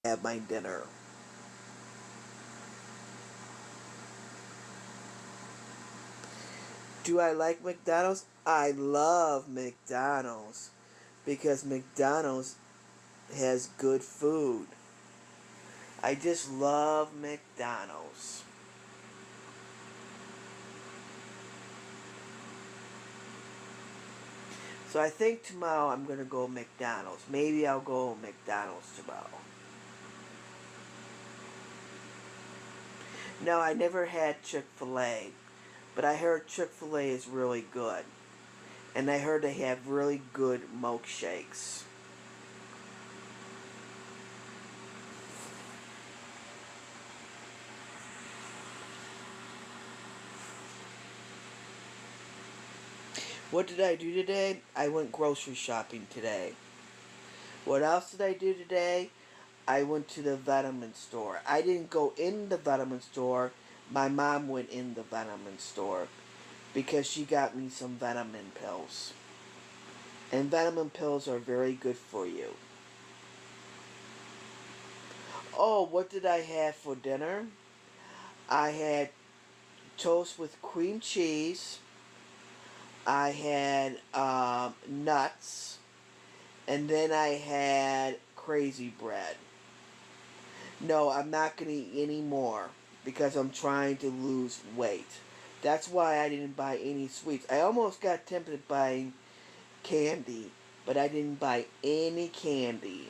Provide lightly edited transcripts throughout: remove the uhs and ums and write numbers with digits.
have my dinner. Do I like McDonald's? I love McDonald's because McDonald's has good food. I just love McDonald's. So I think tomorrow I'm going to go McDonald's. Maybe I'll go McDonald's tomorrow. No, I never had Chick-fil-A, but I heard Chick-fil-A is really good. And I heard they have really good milkshakes. What did I do today? I went grocery shopping today. What else did I do today? I went to the vitamin store. I didn't go in the vitamin store. My mom went in the vitamin store because she got me some vitamin pills. And vitamin pills are very good for you. Oh, what did I have for dinner? I had toast with cream cheese. I had nuts. And then I had crazy bread. No, I'm not going to eat any more because I'm trying to lose weight. That's why I didn't buy any sweets. I almost got tempted buying candy, but I didn't buy any candy.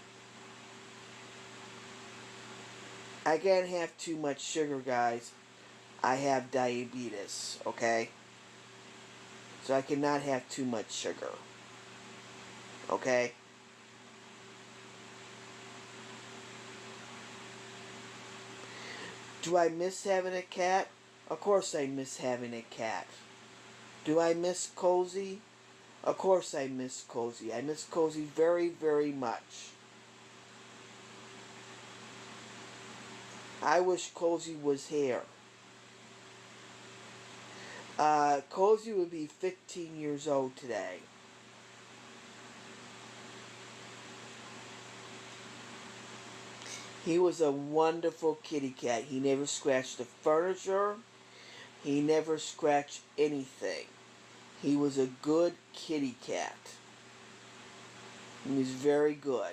I can't have too much sugar, guys. I have diabetes, okay? So I cannot have too much sugar. Okay? Do I miss having a cat? Of course I miss having a cat. Do I miss Cozy? Of course I miss Cozy. I miss Cozy very, very much. I wish Cozy was here. Cozy would be 15 years old today. He was a wonderful kitty cat. He never scratched the furniture. He never scratched anything. He was a good kitty cat. He was very good.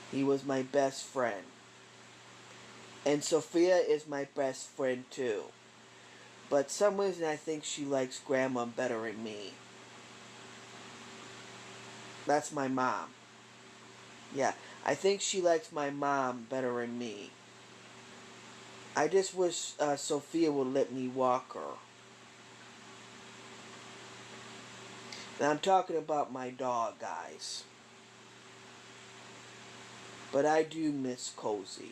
He was my best friend. And Sophia is my best friend too. But some reason I think she likes Grandma better than me. That's my mom. Yeah, I think she likes my mom better than me. I just wish Sophia would let me walk her. Now I'm talking about my dog, guys. But I do miss Cozy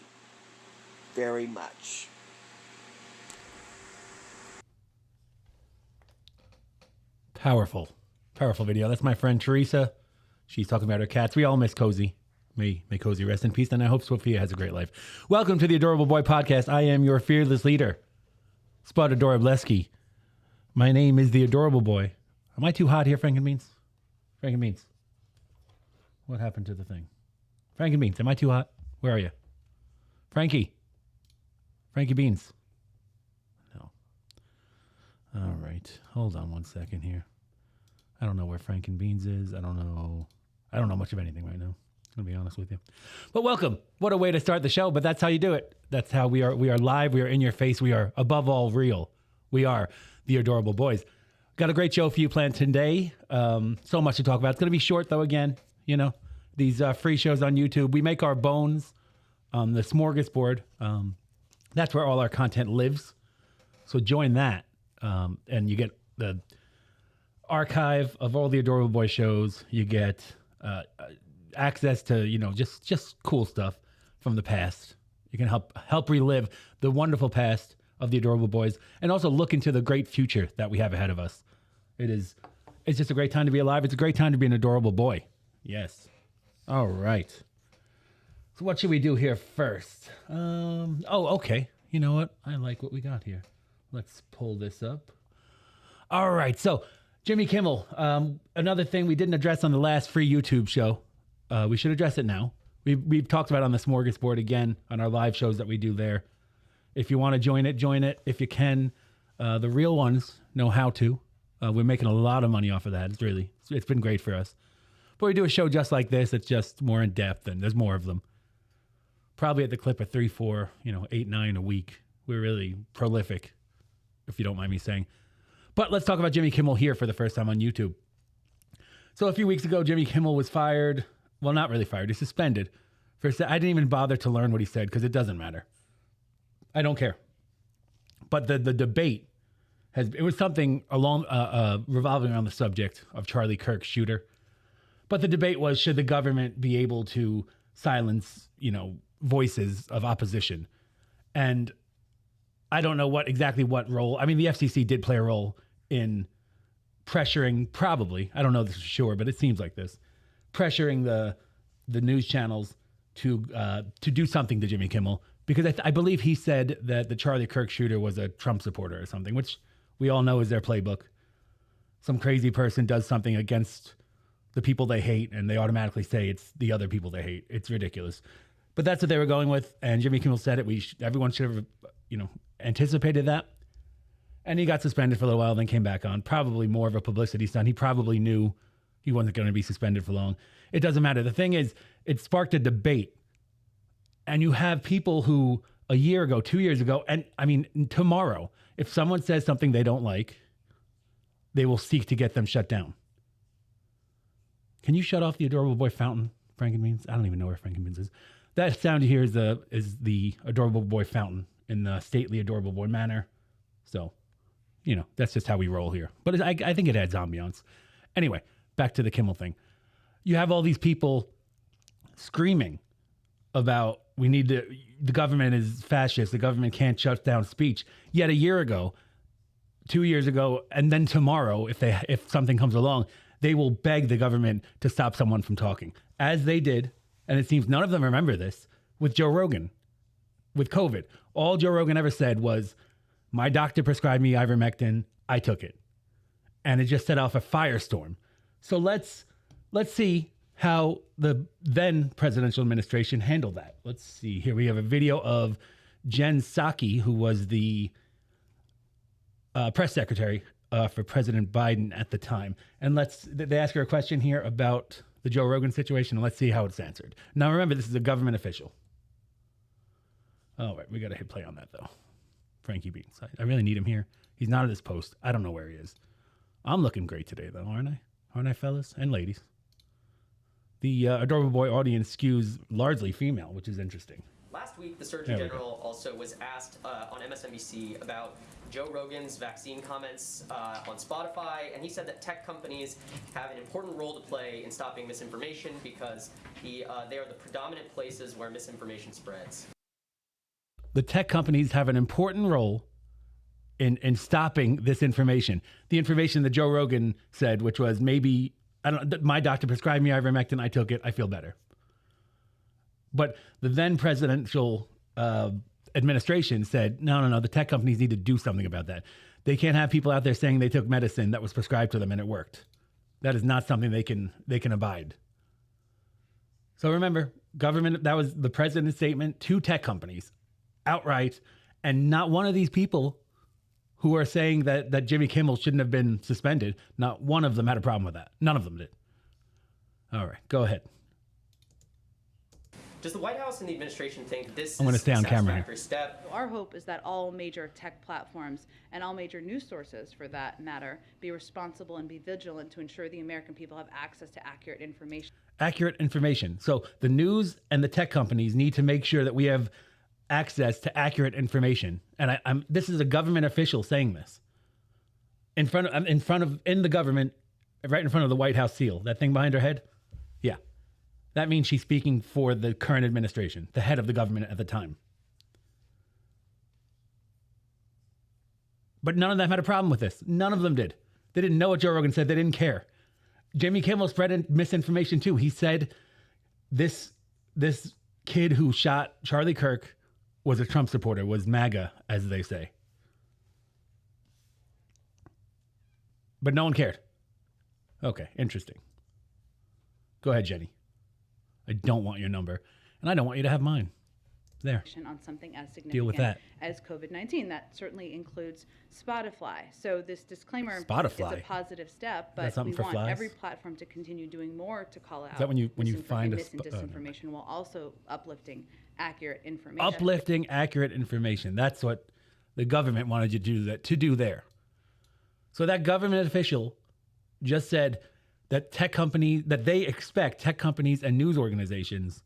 very much. Powerful. Powerful video. That's my friend Teresa. She's talking about her cats. We all miss Cozy. May Cozy rest in peace, and I hope Sophia has a great life. Welcome to the Adorable Boy Podcast. I am your fearless leader, Spud the Obscure. My name is the Adorable Boy. Am I too hot here, Frankenbeans? Frankenbeans. What happened to the thing? Frankenbeans, am I too hot? Where are you? Frankie Beans. No. All right. Hold on one second here. I don't know where Frankenbeans is. I don't know much of anything right now. I'm gonna be honest with you. But welcome. What a way to start the show, but that's how you do it. That's how we are. We are live. We are in your face. We are above all real. We are the Adorable Boys. Got a great show for you planned today. So much to talk about. It's gonna be short though. Again, you know, these free shows on YouTube. We make our bones on the smorgasbord. That's where all our content lives. So join that, and you get the archive of all the Adorable Boy shows. You get access to, you know, just cool stuff from the past. You can help relive the wonderful past of the Adorable Boys, and also look into the great future that we have ahead of us. It's just a great time to be alive. It's a great time to be an adorable boy. Yes. All right. So what should we do here first? Okay. You know what? I like what we got here. Let's pull this up. All right. So Jimmy Kimmel, another thing we didn't address on the last free YouTube show. We should address it now. We've talked about it on the Smorgasbord again on our live shows that we do there. If you want to join it. If you can, the real ones know how to. We're making a lot of money off of that. It's been great for us. But we do a show just like this. It's just more in depth, and there's more of them. Probably at the clip of 3, 4, 8, 9 a week. We're really prolific, if you don't mind me saying. But let's talk about Jimmy Kimmel here for the first time on YouTube. So a few weeks ago, Jimmy Kimmel was fired. Well, not really fired. He's suspended. First, I didn't even bother to learn what he said because it doesn't matter. I don't care. But the debate it was something along revolving around the subject of Charlie Kirk's shooter. But the debate was, should the government be able to silence, voices of opposition? And I don't know exactly what role. I mean, the FCC did play a role in pressuring, probably, I don't know this for sure, but it seems like this, pressuring the news channels to do something to Jimmy Kimmel, because I believe he said that the Charlie Kirk shooter was a Trump supporter or something, which we all know is their playbook. Some crazy person does something against the people they hate, and they automatically say it's the other people they hate. It's ridiculous. But that's what they were going with, and Jimmy Kimmel said it. Everyone should have, anticipated that. And he got suspended for a little while, then came back on. Probably more of a publicity stunt. He probably knew he wasn't going to be suspended for long. It doesn't matter. The thing is, it sparked a debate. And you have people who a year ago, 2 years ago, and I mean, tomorrow, if someone says something they don't like, they will seek to get them shut down. Can you shut off the Adorable Boy fountain, Frankenbeans? I don't even know where Frankenbeans is. That sound you hear is the Adorable Boy fountain in the stately Adorable Boy manner. So, that's just how we roll here. But I think it adds ambiance. Anyway, back to the Kimmel thing. You have all these people screaming about the government is fascist. The government can't shut down speech. Yet a year ago, 2 years ago, and then tomorrow, if something comes along, they will beg the government to stop someone from talking, as they did. And it seems none of them remember this with Joe Rogan, with COVID. All Joe Rogan ever said was, my doctor prescribed me ivermectin. I took it. And it just set off a firestorm. So let's see how the then presidential administration handled that. Let's see. Here we have a video of Jen Psaki, who was the press secretary for President Biden at the time. And they ask her a question here about the Joe Rogan situation, and let's see how it's answered. Now, remember, this is a government official. All right, we got to hit play on that, though. Frankie Beans. I really need him here. He's not at his post. I don't know where he is. I'm looking great today, though, aren't I? Aren't I, fellas and ladies? The Adorable Boy audience skews largely female, which is interesting. Last week, the Surgeon General also was asked on MSNBC about Joe Rogan's vaccine comments on Spotify, and he said that tech companies have an important role to play in stopping misinformation because they are the predominant places where misinformation spreads. The tech companies have an important role in stopping this information. The information that Joe Rogan said, which was maybe, my doctor prescribed me ivermectin, I took it, I feel better. But the then presidential administration said, no, the tech companies need to do something about that. They can't have people out there saying they took medicine that was prescribed to them and it worked. That is not something they can abide. So remember, government, that was the president's statement to tech companies outright, and not one of these people who are saying that Jimmy Kimmel shouldn't have been suspended, not one of them had a problem with that. None of them did. All right, go ahead. Does the White House and the administration think this I'm going to stay on camera satisfactory step? Our hope is that all major tech platforms and all major news sources, for that matter, be responsible and be vigilant to ensure the American people have access to accurate information. Accurate information. So the news and the tech companies need to make sure that we have access to accurate information. And this is a government official saying this in the government, right in front of the White House seal, that thing behind her head. Yeah. That means she's speaking for the current administration, the head of the government at the time. But none of them had a problem with this. None of them did. They didn't know what Joe Rogan said. They didn't care. Jimmy Kimmel spread misinformation too. He said this kid who shot Charlie Kirk was a Trump supporter, was MAGA, as they say. But no one cared. Okay, interesting. Go ahead, Jenny. I don't want your number. and I don't want you to have mine. There. On something as significant Deal with that. as COVID-19. That certainly includes Spotify. So this disclaimer Spotify? is a positive step, that but something we for want flies? every platform to continue doing more to call out that when you find a mis and sp- oh, no. disinformation while also uplifting accurate information. Uplifting accurate information. That's what the government wanted you to do there. So that government official just said that they expect tech companies and news organizations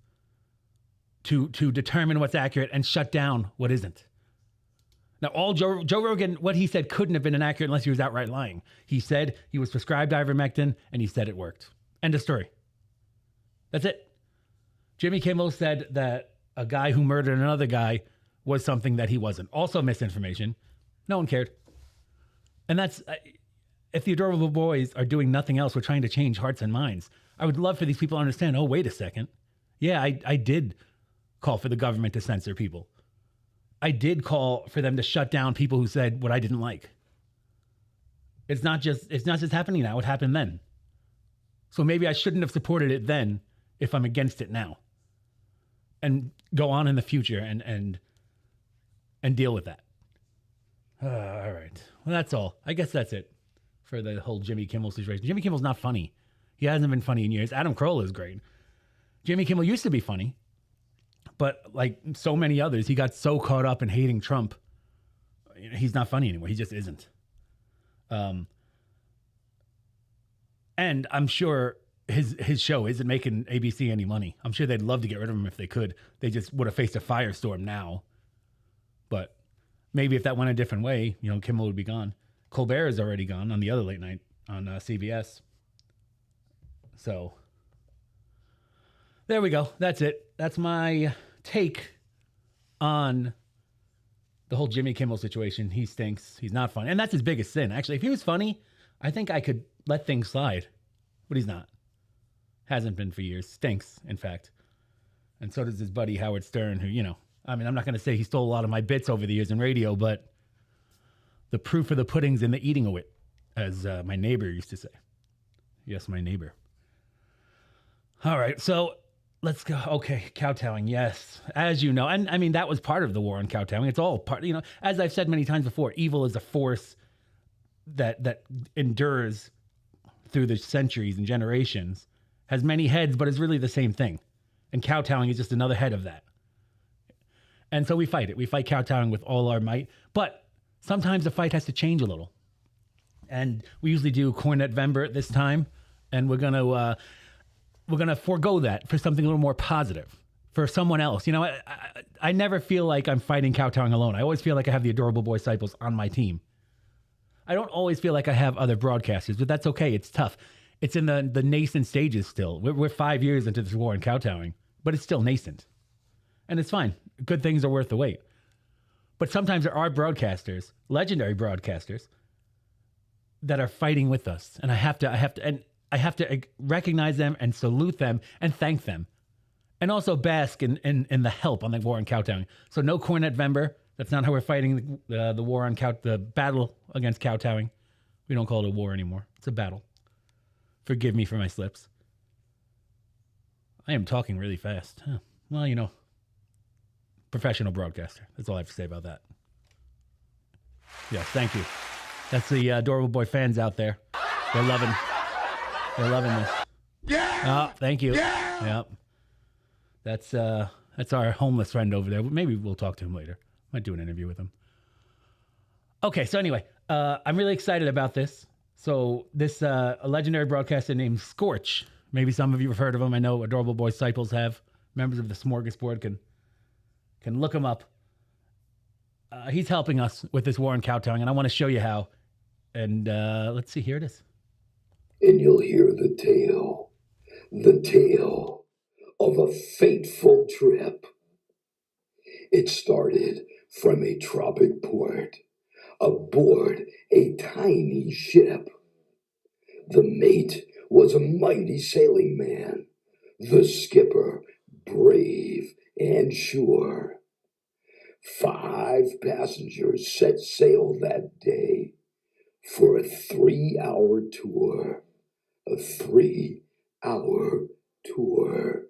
to determine what's accurate and shut down what isn't. Now, all Joe Rogan, what he said couldn't have been inaccurate unless he was outright lying. He said he was prescribed ivermectin, and he said it worked. End of story. That's it. Jimmy Kimmel said that a guy who murdered another guy was something that he wasn't. Also misinformation. No one cared. And that's, if the Adorable Boys are doing nothing else, we're trying to change hearts and minds. I would love for these people to understand, oh, wait a second. Yeah, I did call for the government to censor people. I did call for them to shut down people who said what I didn't like. It's not just happening now. It happened then. So maybe I shouldn't have supported it then if I'm against it now. And go on in the future and deal with that. All right. Well, that's all. I guess that's it for the whole Jimmy Kimmel situation. Jimmy Kimmel's not funny. He hasn't been funny in years. Adam Carolla is great. Jimmy Kimmel used to be funny. But like so many others, he got so caught up in hating Trump. He's not funny anymore. He just isn't. And I'm sure his show isn't making ABC any money. I'm sure they'd love to get rid of him if they could. They just would have faced a firestorm now. But maybe if that went a different way, Kimmel would be gone. Colbert is already gone on the other late night on CBS. So there we go. That's it. That's my take on the whole Jimmy Kimmel situation. He stinks. He's not funny. And that's his biggest sin. Actually, if he was funny, I think I could let things slide. But he's not. Hasn't been for years. Stinks, in fact. And so does his buddy Howard Stern, who, I'm not going to say he stole a lot of my bits over the years in radio, but the proof of the pudding's in the eating of it, as my neighbor used to say. Yes, my neighbor. All right, so let's go. Okay, kowtowing, yes. As you know, and I mean, that was part of the war on kowtowing. It's all part, as I've said many times before, evil is a force that endures through the centuries and generations, has many heads, but is really the same thing. And kowtowing is just another head of that. And so we fight it. We fight kowtowing with all our might. But sometimes the fight has to change a little. And we usually do Cornetvember at this time. And we're going to forego that for something a little more positive, for someone else. I never feel like I'm fighting kowtowing alone. I always feel like I have the Adorable Boy Disciples on my team. I don't always feel like I have other broadcasters, but that's okay. It's tough. It's in the nascent stages still. We're 5 years into this war on kowtowing, but it's still nascent. And it's fine. Good things are worth the wait. But sometimes there are broadcasters, legendary broadcasters, that are fighting with us. And I have to recognize them and salute them and thank them. And also bask in the help on the war on kowtowing. So no Cornetvember. That's not how we're fighting the war on the battle against kowtowing. We don't call it a war anymore. It's a battle. Forgive me for my slips. I am talking really fast. Huh. Well, professional broadcaster. That's all I have to say about that. Yes, thank you. That's the Adorable Boy fans out there. They're loving this. Yeah. Oh, thank you. Yeah. Yep. That's our homeless friend over there. Maybe we'll talk to him later. Might do an interview with him. Okay, so anyway, I'm really excited about this. So this a legendary broadcaster named Scorch. Maybe some of you have heard of him. I know Adorable Boy Disciples have. Members of the Smorgasbord can look him up. He's helping us with this war on kowtowing, and I want to show you how. And let's see, here it is. And you'll hear the tale of a fateful trip. It started from a tropic port aboard a tiny ship. The mate was a mighty sailing man, the skipper brave and sure. 5 passengers set sail that day for a 3-hour tour. A 3-hour tour.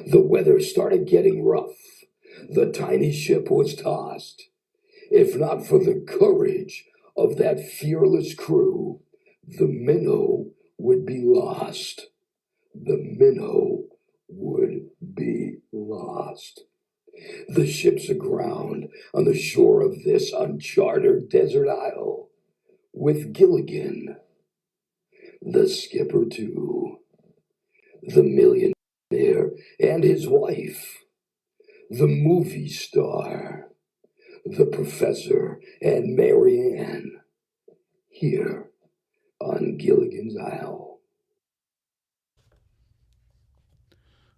The weather started getting rough. The tiny ship was tossed. If not for the courage of that fearless crew, the minnow would be lost. The minnow would be lost. The ship's aground on the shore of this uncharted desert isle, with Gilligan, the skipper too, the millionaire and his wife, the movie star, the professor and Marianne, here on Gilligan's Isle.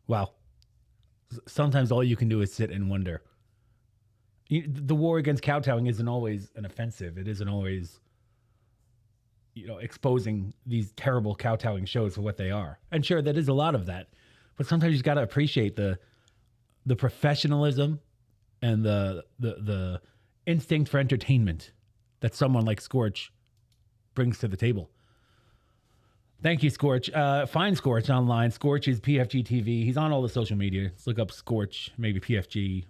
Wow. Sometimes all you can do is sit and wonder. The war against kowtowing isn't always an offensive. It isn't always, exposing these terrible kowtowing shows for what they are. And sure, that is a lot of that. But sometimes you just got to appreciate the professionalism and the instinct for entertainment that someone like Scorch brings to the table. Thank you, Scorch. Find Scorch online. Scorch is PFG TV. He's on all the social media. Just look up Scorch, maybe PFG.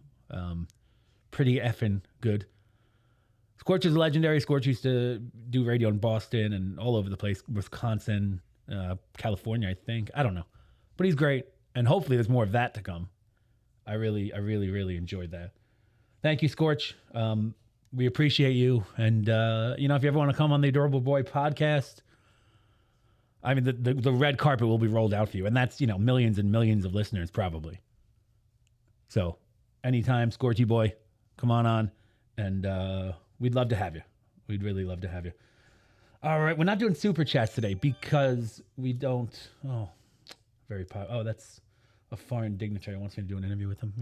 Pretty effing good. Scorch is legendary. Scorch used to do radio in Boston and all over the place. Wisconsin, California, I think. I don't know. But he's great. And hopefully there's more of that to come. I really enjoyed that. Thank you, Scorch. We appreciate you. And, if you ever want to come on the Adorable Boy podcast, I mean, the red carpet will be rolled out for you. And that's, millions and millions of listeners probably. So anytime, Scorchy boy, come on. And we'd love to have you. We'd really love to have you. All right. We're not doing super chats today because we don't. Oh, that's a foreign dignitary wants me to do an interview with him.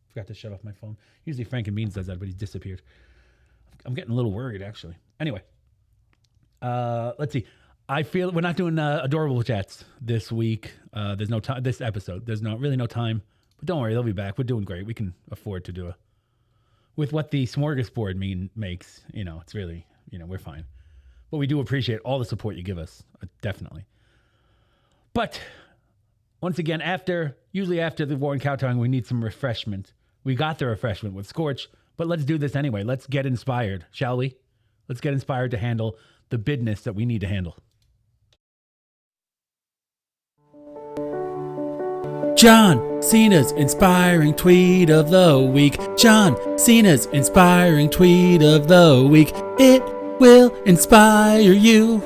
Forgot to shut off my phone. Usually Frank and Beans does that, but he's disappeared. I'm getting a little worried, actually. Anyway, let's see. I feel we're not doing adorable chats this week. There's no time. This episode, there's no time. But don't worry, they'll be back. We're doing great. We can afford to do with what the smorgasbord makes. It's really, we're fine. But we do appreciate all the support you give us, definitely. But once again, usually after the war and kowtowing, we need some refreshment. We got the refreshment with Scorch, but let's do this anyway. Let's get inspired, shall we? Let's get inspired to handle the bidness that we need to handle. John Cena's inspiring tweet of the week. John Cena's inspiring tweet of the week. It will inspire you.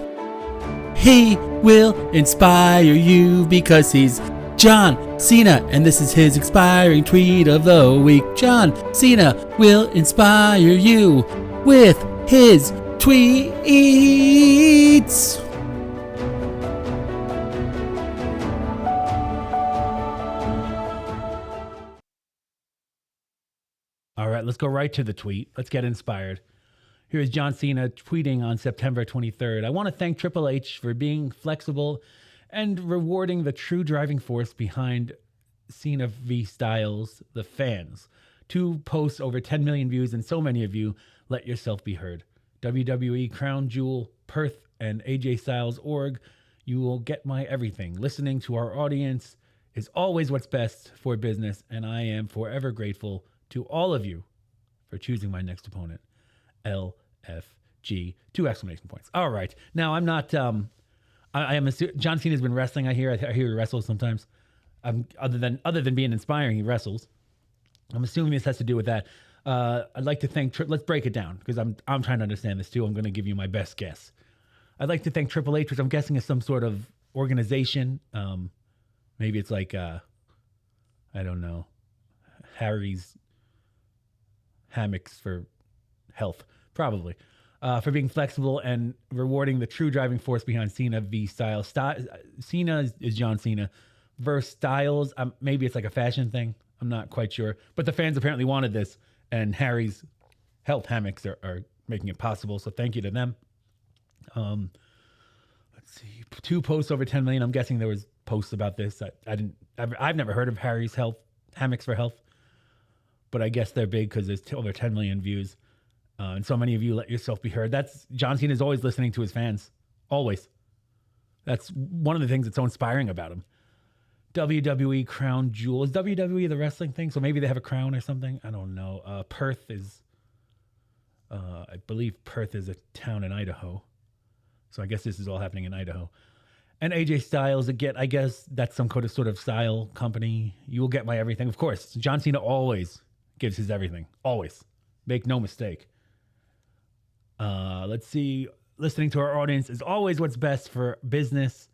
He will inspire you because he's John Cena, and this is his inspiring tweet of the week. John Cena will inspire you with his tweets. All right, let's go right to the tweet. Let's get inspired. Here is John Cena tweeting on September 23rd. I want to thank Triple H for being flexible and rewarding the true driving force behind Cena v. Styles, the fans. 2 posts over 10 million views, and so many of you let yourself be heard. WWE Crown Jewel, Perth, and AJ Styles org. You will get my everything. Listening to our audience is always what's best for business, and I am forever grateful to all of you for choosing my next opponent. LFG. 2 exclamation points. All right. Now, I'm not... I am John Cena's been wrestling. I hear he wrestles sometimes. Other than being inspiring, he wrestles. I'm assuming this has to do with that. I'd like to thank. Let's break it down because I'm trying to understand this too. I'm going to give you my best guess. I'd like to thank Triple H, which I'm guessing is some sort of organization. Maybe it's like I don't know, Harry's hammocks for health, probably. For being flexible and rewarding the true driving force behind Cena v. Styles. Cena is John Cena versus Styles. Maybe it's like a fashion thing. I'm not quite sure. But the fans apparently wanted this, and Harry's health hammocks are making it possible. So thank you to them. Let's see. 2 posts over 10 million. I'm guessing there was posts about this. I've never heard of Harry's hammocks for health. But I guess they're big because there's over 10 million views. And so many of you let yourself be heard. That's John Cena is always listening to his fans. Always. That's one of the things that's so inspiring about him. WWE crown jewel. Is WWE the wrestling thing? So maybe they have a crown or something. I don't know. Perth is, I believe Perth is a town in Idaho. So I guess this is all happening in Idaho. And AJ Styles, again, I guess that's some sort of style company. You will get my everything. Of course, John Cena always gives his everything. Always. Make no mistake. Let's see. Listening to our audience is always what's best for business.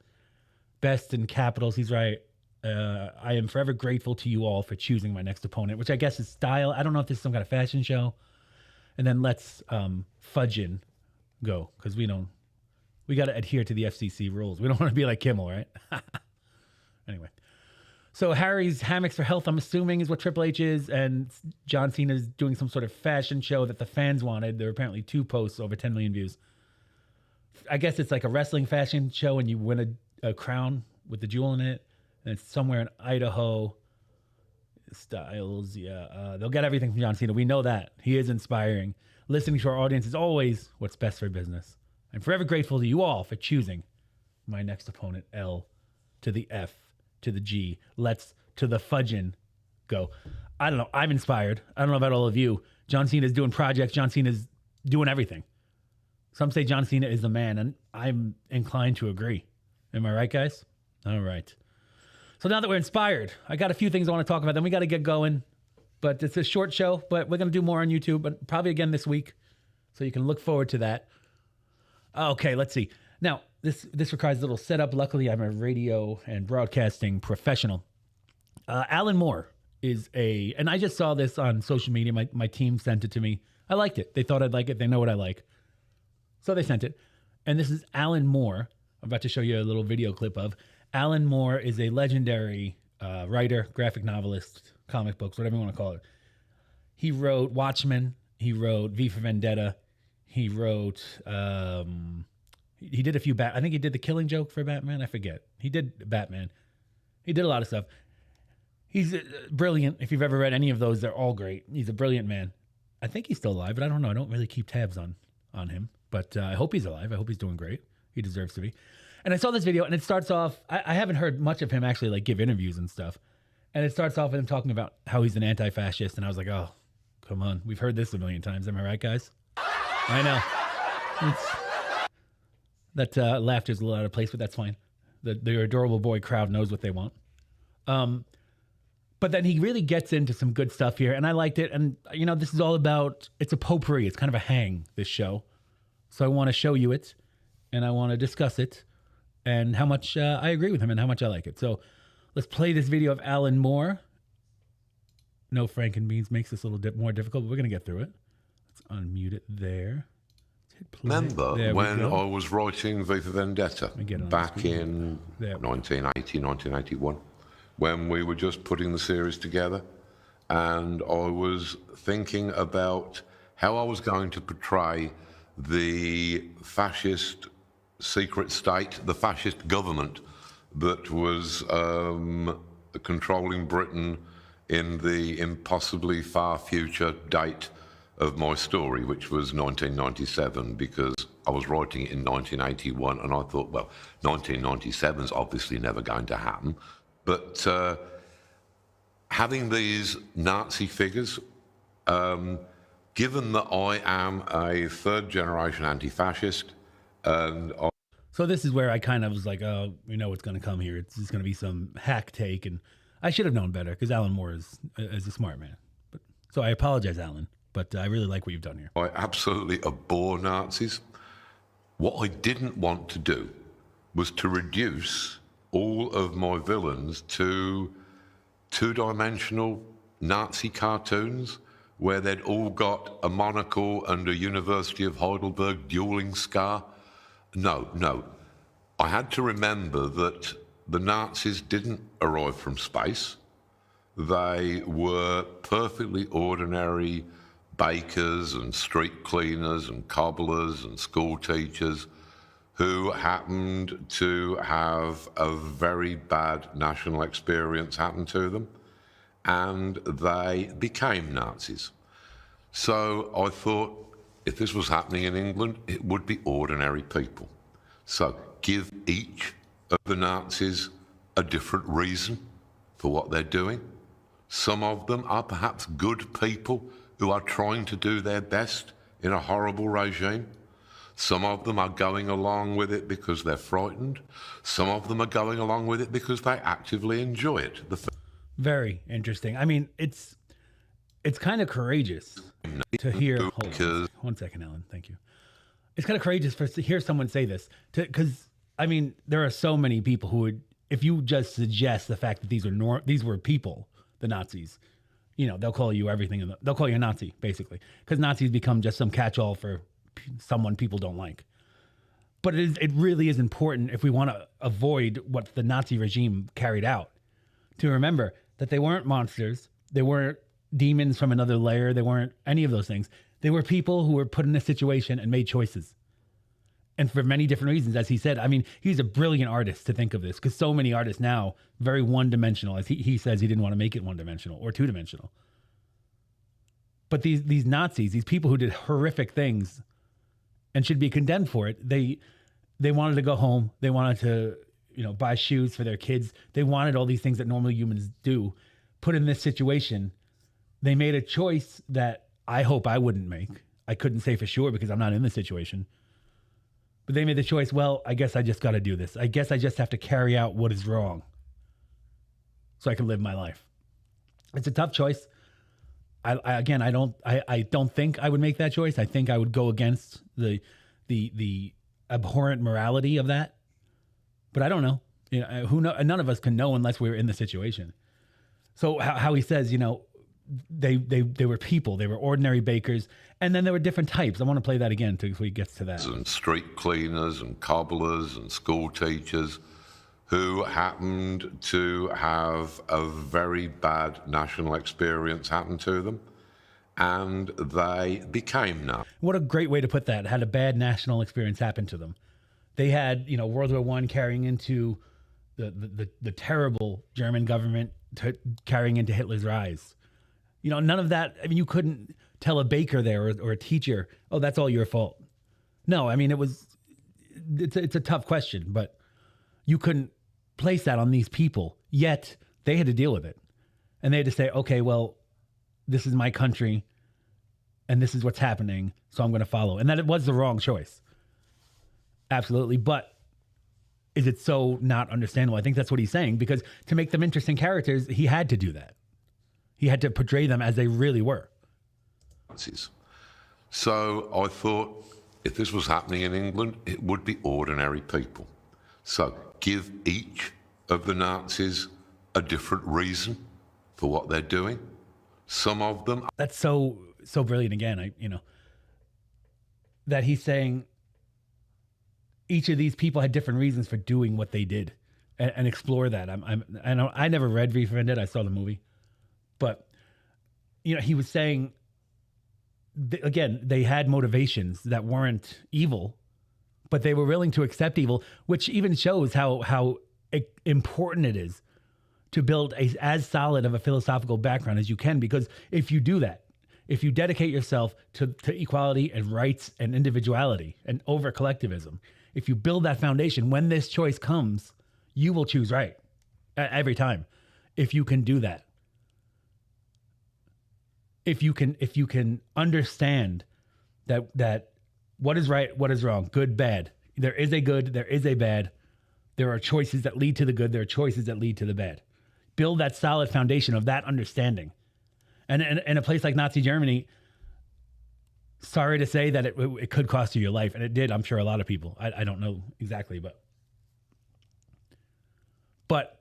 Best in capitals. He's right. I am forever grateful to you all for choosing my next opponent, which I guess is style. I don't know if this is some kind of fashion show. And then let's fudgin' go, because we got to adhere to the FCC rules. We don't want to be like Kimmel, right? Anyway. So Harry's Hammocks for Health, I'm assuming, is what Triple H is. And John Cena is doing some sort of fashion show that the fans wanted. There were apparently 2 posts, over 10 million views. I guess it's like a wrestling fashion show and you win a crown with the jewel in it. And it's somewhere in Idaho. Styles, yeah. They'll get everything from John Cena. We know that. He is inspiring. Listening to our audience is always what's best for business. I'm forever grateful to you all for choosing my next opponent. L to the F to the G. Let's to the fudgin' go. I don't know. I'm inspired. I don't know about all of you. John Cena's doing projects. John Cena's doing everything. Some say John Cena is the man, and I'm inclined to agree. Am I right, guys? All right. So now that we're inspired, I got a few things I want to talk about. Then we got to get going. But it's a short show, but we're going to do more on YouTube, but probably again this week. So you can look forward to that. Okay, let's see. Now, this requires a little setup. Luckily, I'm a radio and broadcasting professional. Alan Moore is and I just saw this on social media. My team sent it to me. I liked it. They thought I'd like it. They know what I like. So they sent it. And this is Alan Moore. I'm about to show you a little video clip of. Alan Moore is a legendary writer, graphic novelist, comic books, whatever you want to call it. He wrote Watchmen. He wrote V for Vendetta. He wrote, he did a few, I think he did The Killing Joke for Batman. I forget. He did Batman. He did a lot of stuff. He's brilliant. If you've ever read any of those, they're all great. He's a brilliant man. I think he's still alive, but I don't know. I don't really keep tabs on him. But I hope he's alive. I hope he's doing great. He deserves to be. And I saw this video, and it starts off, I haven't heard much of him actually like give interviews and stuff. And it starts off with him talking about how he's an anti-fascist. And I was like, oh, come on. We've heard this a million times. Am I right, guys? I know. That laughter's a little out of place, but that's fine. The adorable boy crowd knows what they want. But then he really gets into some good stuff here, and I liked it. And, you know, this is all about, it's a potpourri. It's kind of a hang, this show. So I want to show you it, and I want to discuss it, and how much I agree with him and how much I like it. So let's play this video of Alan Moore. No Frankenbeans makes this a little more difficult, but we're going to get through it. Let's unmute it there. Remember when I was writing V for Vendetta back in 1980, 1981, when we were just putting the series together, and I was thinking about how I was going to portray the fascist secret state, the fascist government that was controlling Britain in the impossibly far future date of my story, which was 1997, because I was writing it in 1981, and I thought, well, 1997 is obviously never going to happen. But having these Nazi figures, given that I am a third-generation anti-fascist, and so this is where I kind of was like, oh, we know what's going to come here. It's just going to be some hack take, and I should have known better, because Alan Moore is a smart man. So I apologize, Alan. But I really like what you've done here. I absolutely abhor Nazis. What I didn't want to do was to reduce all of my villains to two-dimensional Nazi cartoons where they'd all got a monocle and a University of Heidelberg dueling scar. No. I had to remember that the Nazis didn't arrive from space. They were perfectly ordinary bakers and street cleaners and cobblers and school teachers who happened to have a very bad national experience happen to them, and they became Nazis. So I thought, if this was happening in England, it would be ordinary people. So give each of the Nazis a different reason for what they're doing. Some of them are perhaps good people who are trying to do their best in a horrible regime. Some of them are going along with it because they're frightened. Some of them are going along with it because they actively enjoy it. Very interesting. I mean, it's kind of courageous to hear. Hold on 1 second, Ellen. Thank you. It's kind of courageous to hear someone say this, because I mean, there are so many people who would, if you just suggest the fact that these were people, the Nazis, you know, they'll call you everything. They'll call you a Nazi, basically, because Nazis become just some catch-all for someone people don't like. But it really is important, if we want to avoid what the Nazi regime carried out, to remember that they weren't monsters. They weren't demons from another layer. They weren't any of those things. They were people who were put in a situation and made choices. And for many different reasons, as he said. I mean, he's a brilliant artist to think of this, because so many artists now, very one-dimensional. As he says, he didn't want to make it one-dimensional or two-dimensional. But these Nazis, these people who did horrific things and should be condemned for it, they wanted to go home. They wanted to, you know, buy shoes for their kids. They wanted all these things that normal humans do. Put in this situation, they made a choice that I hope I wouldn't make. I couldn't say for sure because I'm not in the situation. But they made the choice, well, I guess I just got to do this. I guess I just have to carry out what is wrong so I can live my life. It's a tough choice. I don't think I would make that choice. I think I would go against the abhorrent morality of that. But I don't know. You know, none of us can know unless we're in the situation. So how he says, you know, they were people. They were ordinary bakers. And then there were different types. I want to play that again so he gets to that. And street cleaners and cobblers and school teachers who happened to have a very bad national experience happen to them. And they became Nazis. What a great way to put that. Had a bad national experience happen to them. They had, you know, World War I carrying into the terrible German government, carrying into Hitler's rise. You know, none of that. I mean, you couldn't tell a baker there or a teacher, oh, that's all your fault. No, I mean, it's a tough question, but you couldn't place that on these people. Yet they had to deal with it. And they had to say, okay, well, this is my country and this is what's happening, so I'm going to follow. And that it was the wrong choice. Absolutely. But is it so not understandable? I think that's what he's saying, because to make them interesting characters, he had to do that. He had to portray them as they really were. So I thought, if this was happening in England, it would be ordinary people. So give each of the Nazis a different reason for what they're doing. Some of them. That's so brilliant. Again, that he's saying each of these people had different reasons for doing what they did, and explore that. I never read V for Vendetta. I saw the movie, but he was saying, again, they had motivations that weren't evil, but they were willing to accept evil, which even shows how important it is to build as solid of a philosophical background as you can. Because if you do that, if you dedicate yourself to equality and rights and individuality and over collectivism, if you build that foundation, when this choice comes, you will choose right every time. If you can do that, if you can understand that what is right, what is wrong, good, bad. There is a good, there is a bad. There are choices that lead to the good. There are choices that lead to the bad. Build that solid foundation of that understanding. And in a place like Nazi Germany, sorry to say that it could cost you your life. And it did, I'm sure, a lot of people. I don't know exactly, but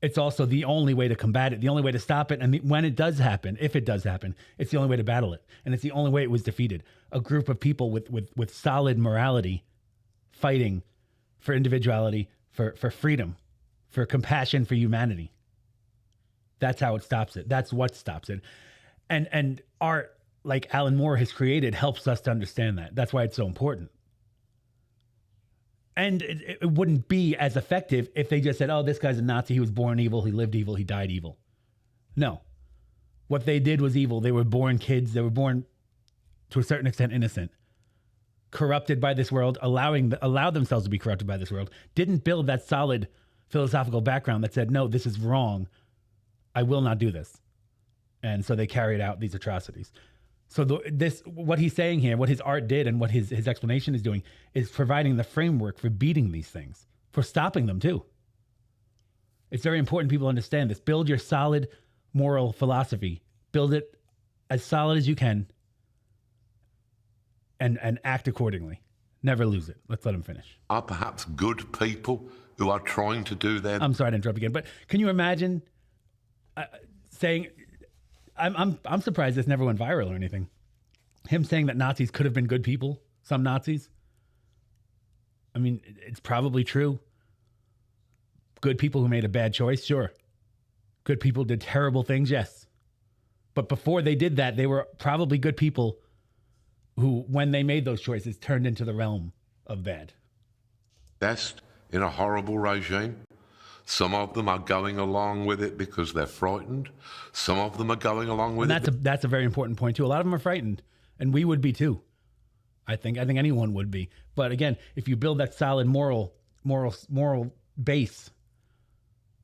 it's also the only way to combat it, the only way to stop it. And when it does happen, if it does happen, it's the only way to battle it. And it's the only way it was defeated. A group of people with solid morality fighting for individuality, for freedom, for compassion, for humanity. That's how it stops it. That's what stops it. And art, like Alan Moore has created, helps us to understand that. That's why it's so important. And it wouldn't be as effective if they just said, oh, this guy's a Nazi. He was born evil. He lived evil. He died evil. No. What they did was evil. They were born kids. They were born, to a certain extent, innocent. Corrupted by this world, allowed themselves to be corrupted by this world. Didn't build that solid philosophical background that said, no, this is wrong. I will not do this. And so they carried out these atrocities. So what he's saying here, what his art did and what his explanation is doing is providing the framework for beating these things, for stopping them too. It's very important people understand this. Build your solid moral philosophy. Build it as solid as you can and act accordingly. Never lose it. Let's let him finish. Are perhaps good people who are trying to do their... I'm sorry to interrupt again, but can you imagine saying... I'm surprised this never went viral or anything. Him saying that Nazis could have been good people, some Nazis. I mean, it's probably true. Good people who made a bad choice, sure. Good people did terrible things, yes. But before they did that, they were probably good people who, when they made those choices, turned into the realm of bad. Best in a horrible regime. Some of them are going along with it because they're frightened. Some of them are going along with it. That's a very important point too. A lot of them are frightened, and we would be too. I think anyone would be. But again, if you build that solid moral base,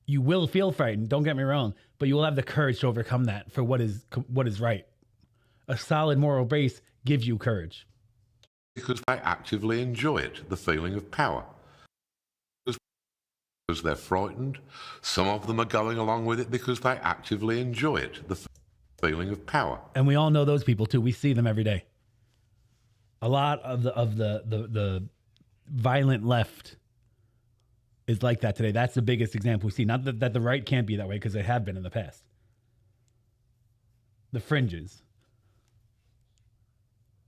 you will feel frightened. Don't get me wrong, but you will have the courage to overcome that for what is right. A solid moral base gives you courage Because they actively enjoy it, the feeling of power. Because they're frightened. Some of them are going along with it because they actively enjoy it, the feeling of power. And we all know those people too. We see them every day. A lot of the violent left is like that today. That's the biggest example we see. Not that the right can't be that way, because they have been in the past. The fringes.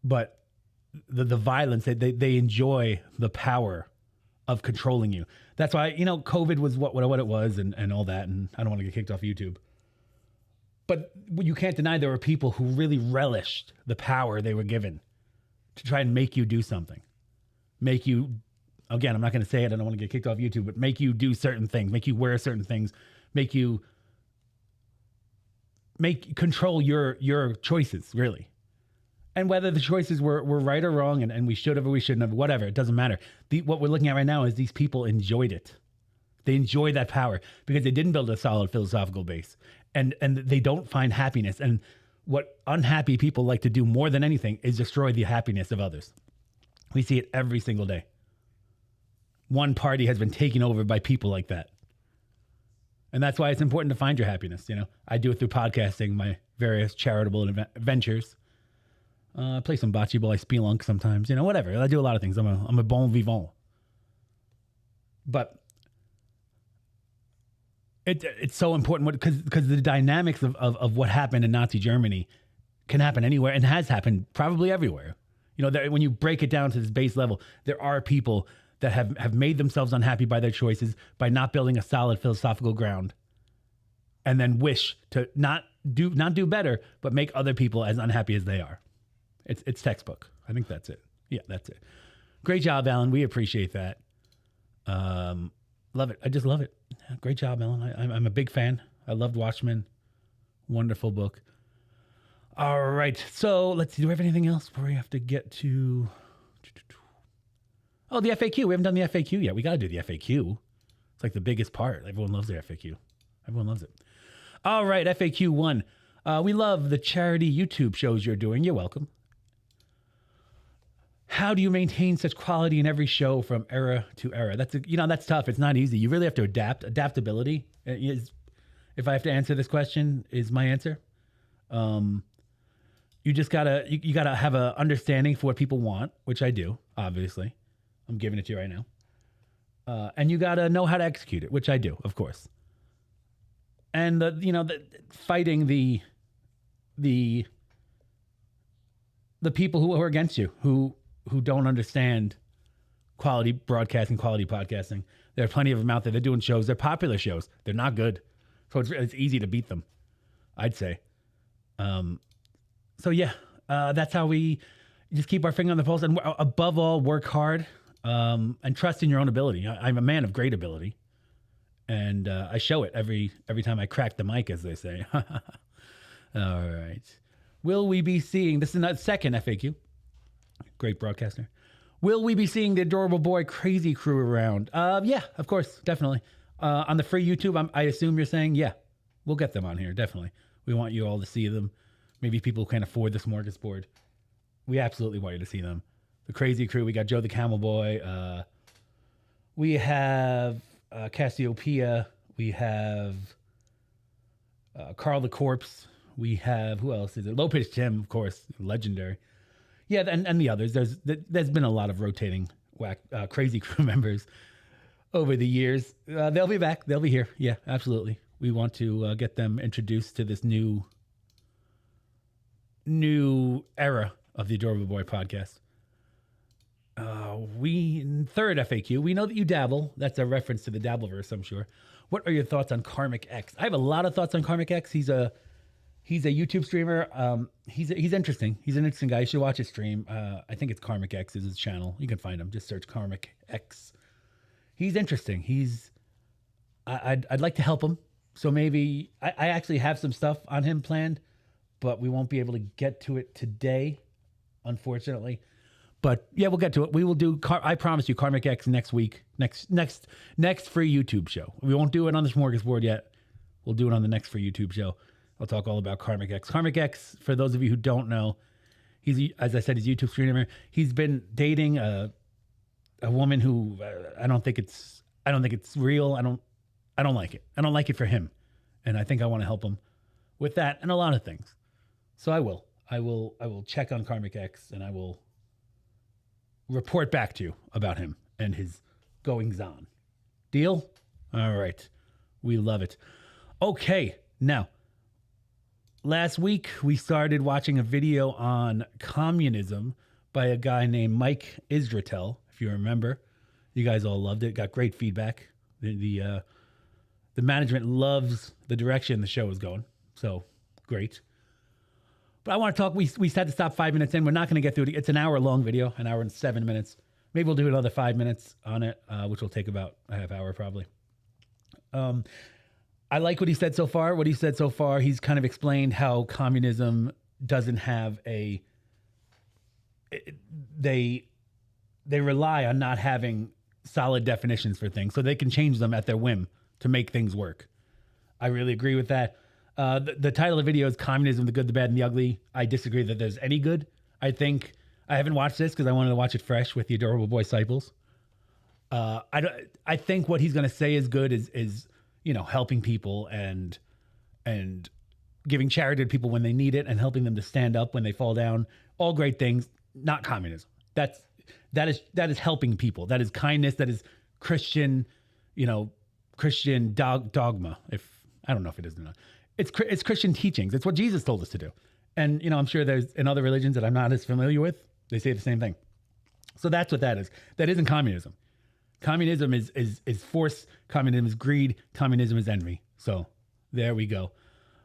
But the violence, they enjoy the power of controlling you. That's why, COVID was what it was and all that. And I don't want to get kicked off YouTube. But you can't deny there were people who really relished the power they were given to try and make you do something. Make you, again, I'm not going to say it, I don't want to get kicked off YouTube, but make you do certain things, make you wear certain things, control your choices, really. And whether the choices were right or wrong, and we should have or we shouldn't have, whatever, it doesn't matter. What we're looking at right now is these people enjoyed it. They enjoyed that power because they didn't build a solid philosophical base. And they don't find happiness. And what unhappy people like to do more than anything is destroy the happiness of others. We see it every single day. One party has been taken over by people like that. And that's why it's important to find your happiness. I do it through podcasting, my various charitable ventures. I play some bocce ball, I spelunk sometimes, whatever. I do a lot of things. I'm a bon vivant. But it's so important because the dynamics of what happened in Nazi Germany can happen anywhere and has happened probably everywhere. When you break it down to this base level, there are people that have made themselves unhappy by their choices, by not building a solid philosophical ground, and then wish to not do better, but make other people as unhappy as they are. It's textbook. I think that's it. Yeah, that's it. Great job, Alan. We appreciate that. Love it. I just love it. Great job, Alan. I'm a big fan. I loved Watchmen. Wonderful book. All right. So let's see. Do we have anything else before we have to get to... Oh, the FAQ. We haven't done the FAQ yet. We got to do the FAQ. It's like the biggest part. Everyone loves the FAQ. Everyone loves it. All right. FAQ 1. We love the charity YouTube shows you're doing. You're welcome. How do you maintain such quality in every show from era to era? That's tough. It's not easy. You really have to adapt. Adaptability is, if I have to answer this question, is my answer. You just you gotta have a understanding for what people want, which I do, obviously. I'm giving it to you right now. And you gotta know how to execute it, which I do, of course. And fighting the people who are against you, who don't understand quality broadcasting, quality podcasting. There are plenty of them out there. They're doing shows. They're popular shows. They're not good. So it's easy to beat them, I'd say. So yeah, that's how we just keep our finger on the pulse. And above all, work hard and trust in your own ability. I'm a man of great ability. And I show it every time I crack the mic, as they say. All right. Will we be seeing, this is the second FAQ. Great broadcaster. Will we be seeing the Adorable Boy Crazy Crew around? Yeah, of course, definitely. On the free YouTube, I assume you're saying, yeah, We'll get them on here, definitely. We want you all to see them. Maybe people who can't afford the smorgasbord. We absolutely want you to see them. The Crazy Crew, we got Joe the Camel Boy. We have Cassiopeia. We have Carl the Corpse. We have, who else is it? Low Pitch Tim, of course, legendary. Yeah, and the others. There's been a lot of rotating Crazy Crew members over the years. They'll be back. They'll be here. Yeah, absolutely. We want to get them introduced to this new era of the Adorable Boy podcast. Third FAQ, we know that you dabble. That's a reference to the Dabbleverse, I'm sure. What are your thoughts on Karmic X? I have a lot of thoughts on Karmic X. He's a YouTube streamer. He's interesting. He's an interesting guy. You should watch his stream. I think it's Karmic X is his channel. You can find him. Just search Karmic X. He's interesting. I'd like to help him. So maybe I actually have some stuff on him planned, but we won't be able to get to it today, unfortunately. But yeah, we'll get to it. We will do. I promise you, Karmic X next week. Next free YouTube show. We won't do it on the smorgasbord yet. We'll do it on the next free YouTube show. I'll talk all about Karmic X. Karmic X, for those of you who don't know, he's, as I said, he's a YouTube streamer. He's been dating a woman who I don't think it's real. I don't like it. I don't like it for him, and I think I want to help him with that and a lot of things. So I will check on Karmic X, and I will report back to you about him and his goings on. Deal? All right. We love it. Okay. Now, last week we started watching a video on communism by a guy named Mike Israetel. If you remember, you guys all loved it. Got great feedback. The management loves the direction the show is going. So great. But I want to talk. We had to stop 5 minutes in. We're not going to get through it. It's an hour-long video, an hour and 7 minutes. Maybe we'll do another 5 minutes on it, which will take about a half hour probably. I like what he said so far. He's kind of explained how communism doesn't have they rely on not having solid definitions for things, so they can change them at their whim to make things work. I really agree with that. The title of the video is Communism, the Good, the Bad, and the Ugly. I disagree that there's any good. I haven't watched this because I wanted to watch it fresh with the Adorable Boy Disciples. I think what he's going to say is good is helping people and giving charity to people when they need it and helping them to stand up when they fall down. All great things, not communism. That is helping people. That is kindness. That is Christian, Christian dogma. If I don't know if it is or not. It's Christian teachings. It's what Jesus told us to do. And, I'm sure there's in other religions that I'm not as familiar with, they say the same thing. So that's what that is. That isn't communism. Communism is force. Communism is greed. Communism is envy. So there we go.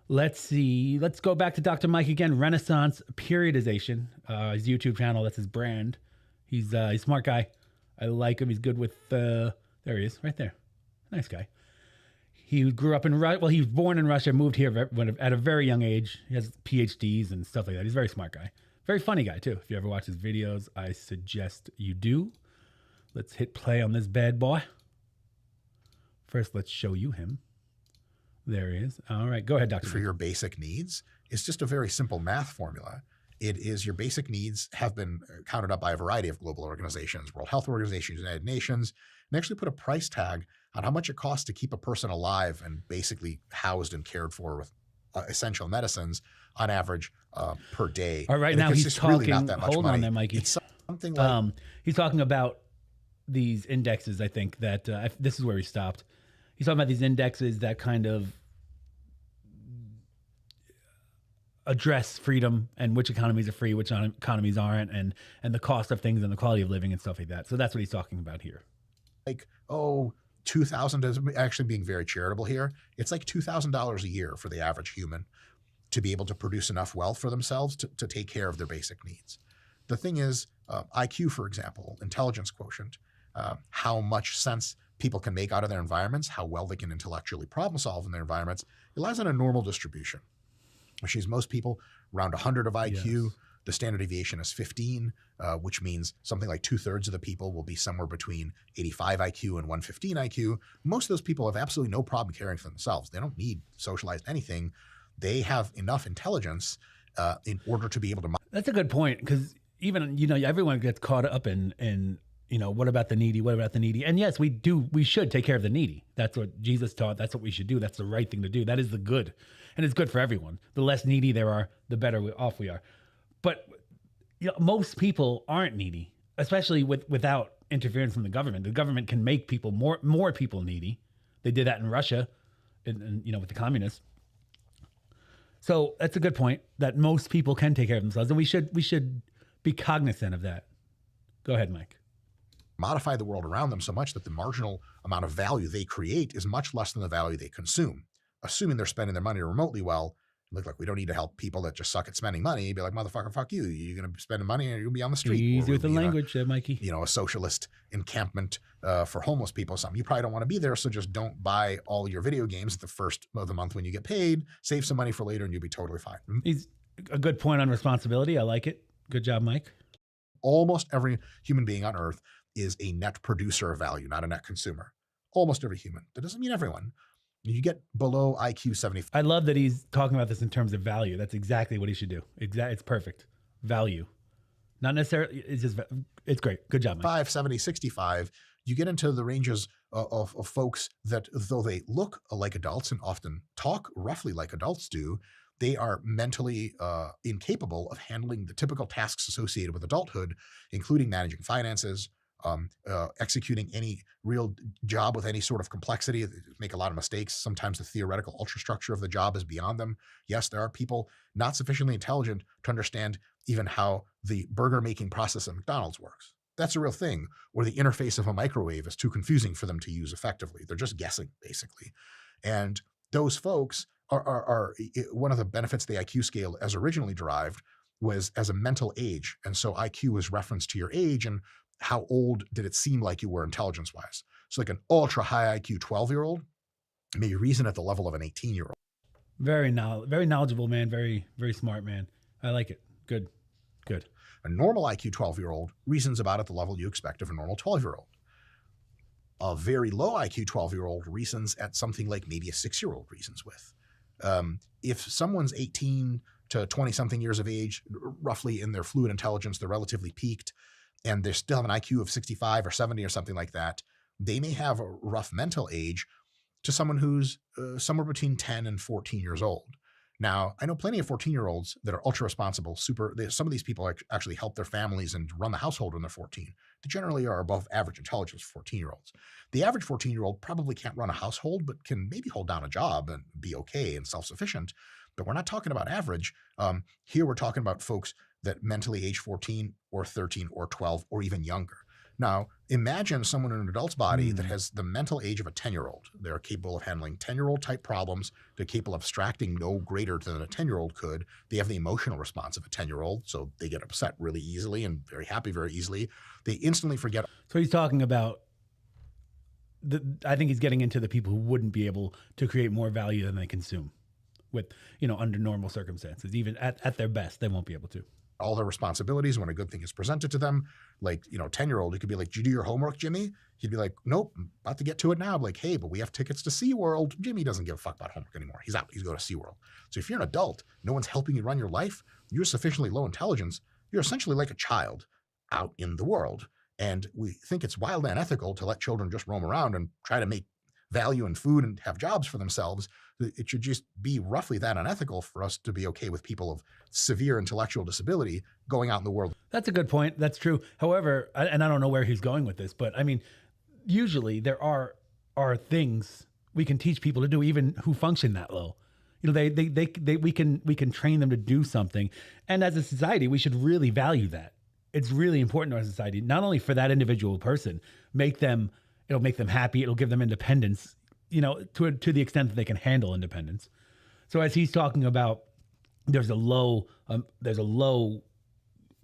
Let's see. Let's go back to Dr. Mike again. Renaissance Periodization. His YouTube channel. That's his brand. He's a smart guy. I like him. He's good with, there he is, right there. Nice guy. He grew up in Russia. Well, he was born in Russia, moved here at a very young age. He has PhDs and stuff like that. He's a very smart guy. Very funny guy, too. If you ever watch his videos, I suggest you do. Let's hit play on this bad boy. First, let's show you him. There he is. All right. Go ahead, Dr. For your basic needs, it's just a very simple math formula. It is your basic needs have been counted up by a variety of global organizations, World Health Organization, United Nations, and actually put a price tag on how much it costs to keep a person alive and basically housed and cared for with essential medicines on average per day. All right, and now he's talking. Really not that much hold money. on there, Mikey. It's something like he's talking about these indexes. I think that this is where he stopped. He's talking about these indexes that kind of address freedom and which economies are free, which economies aren't, and the cost of things and the quality of living and stuff like that. So that's what he's talking about here. Like, $2,000 is actually being very charitable here. It's like $2,000 a year for the average human to be able to produce enough wealth for themselves to take care of their basic needs. The thing is, IQ, for example, intelligence quotient, how much sense people can make out of their environments, how well they can intellectually problem solve in their environments, it lies on a normal distribution, which is most people around 100 of IQ, The standard deviation is 15, which means something like 2/3 of the people will be somewhere between 85 IQ and 115 IQ. Most of those people have absolutely no problem caring for themselves. They don't need socialized anything. They have enough intelligence in order to be able to. That's a good point, because even, everyone gets caught up in what about the needy? What about the needy? And yes, we should take care of the needy. That's what Jesus taught. That's what we should do. That's the right thing to do. That is the good. And it's good for everyone. The less needy there are, the better off we are. But most people aren't needy, especially without interference from the government. The government can make people more people needy. They did that in Russia, and with the communists. So that's a good point, that most people can take care of themselves, and we should be cognizant of that. Go ahead, Mike. Modify the world around them so much that the marginal amount of value they create is much less than the value they consume. Assuming they're spending their money remotely well, look like we don't need to help people that just suck at spending money. You'd be like, motherfucker, fuck you. You're going to be spending money and you're going to be on the street. Easy with the language, Mikey. A socialist encampment for homeless people or something. You probably don't want to be there, so just don't buy all your video games at the first of the month when you get paid. Save some money for later and you'll be totally fine. He's a good point on responsibility. I like it. Good job, Mike. Almost every human being on Earth is a net producer of value, not a net consumer. Almost every human. That doesn't mean everyone. You get below IQ 75. I love that he's talking about this in terms of value. That's exactly what he should do. It's perfect. Value. Not necessarily, it's great. Good job, Mike. 5, 70, 65, you get into the ranges of folks that, though they look like adults and often talk roughly like adults do, they are mentally incapable of handling the typical tasks associated with adulthood, including managing finances, executing any real job with any sort of complexity. They make a lot of mistakes. Sometimes the theoretical ultrastructure of the job is beyond them. Yes, there are people not sufficiently intelligent to understand even how the burger making process at McDonald's works. That's a real thing, where the interface of a microwave is too confusing for them to use effectively. They're just guessing, basically. And those folks are one of the benefits of the IQ scale as originally derived was as a mental age. And so IQ was reference to your age and how old did it seem like you were intelligence-wise. So like an ultra high IQ 12-year-old may reason at the level of an 18-year-old. Very knowledgeable man. Very, very smart man. I like it. Good. A normal IQ 12-year-old reasons about at the level you expect of a normal 12-year-old. A very low IQ 12-year-old reasons at something like maybe a 6-year-old reasons with. If someone's 18 to 20-something years of age, roughly in their fluid intelligence, they're relatively peaked, and they still have an IQ of 65 or 70 or something like that, they may have a rough mental age to someone who's somewhere between 10 and 14 years old. Now, I know plenty of 14-year-olds that are ultra responsible. Some of these people actually help their families and run the household when they're 14. They generally are above average intelligence for 14-year-olds. The average 14-year-old probably can't run a household, but can maybe hold down a job and be okay and self-sufficient. But we're not talking about average. Here we're talking about folks that mentally age 14 or 13 or 12 or even younger. Now, imagine someone in an adult's body that has the mental age of a 10-year-old. They're capable of handling 10-year-old type problems. They're capable of abstracting no greater than a 10-year-old could. They have the emotional response of a 10-year-old, so they get upset really easily and very happy very easily. They instantly forget. So he's talking about, I think he's getting into the people who wouldn't be able to create more value than they consume with, under normal circumstances. Even at their best, they won't be able to. All their responsibilities when a good thing is presented to them. Like, 10-year-old, he could be like, "Did you do your homework, Jimmy?" He'd be like, "Nope, I'm about to get to it now." I'm like, "Hey, but we have tickets to SeaWorld." Jimmy doesn't give a fuck about homework anymore. He's out. He's going to SeaWorld. So if you're an adult, no one's helping you run your life, you're sufficiently low intelligence, you're essentially like a child out in the world. And we think it's wildly unethical to let children just roam around and try to make value in food and have jobs for themselves. It should just be roughly that unethical for us to be okay with people of severe intellectual disability going out in the world. That's a good point. That's true. However, and I don't know where he's going with this, but I mean, usually there are things we can teach people to do, even who function that low. We can train them to do something. And as a society, we should really value that. It's really important to our society, not only for that individual person, it'll make them happy. It'll give them independence, to the extent that they can handle independence. So as he's talking about, there's a low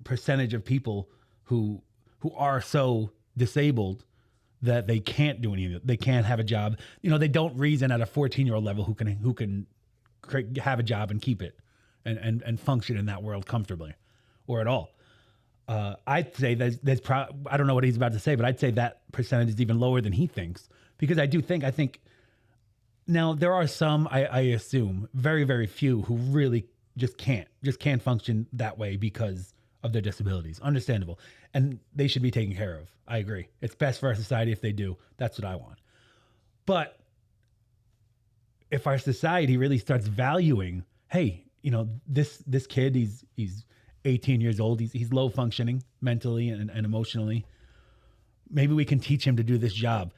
percentage of people who are so disabled that they can't do anything. They can't have a job. They don't reason at a 14-year-old level who can have a job and keep it and function in that world comfortably. or at all. I'd say I don't know what he's about to say, but I'd say that percentage is even lower than he thinks, because I think now there are some, I assume, very, very few who really just can't function that way because of their disabilities. Understandable. And they should be taken care of. I agree. It's best for our society if they do. That's what I want. But if our society really starts valuing, hey, this kid, he's 18 years old. He's low functioning mentally and emotionally. Maybe we can teach him to do this job.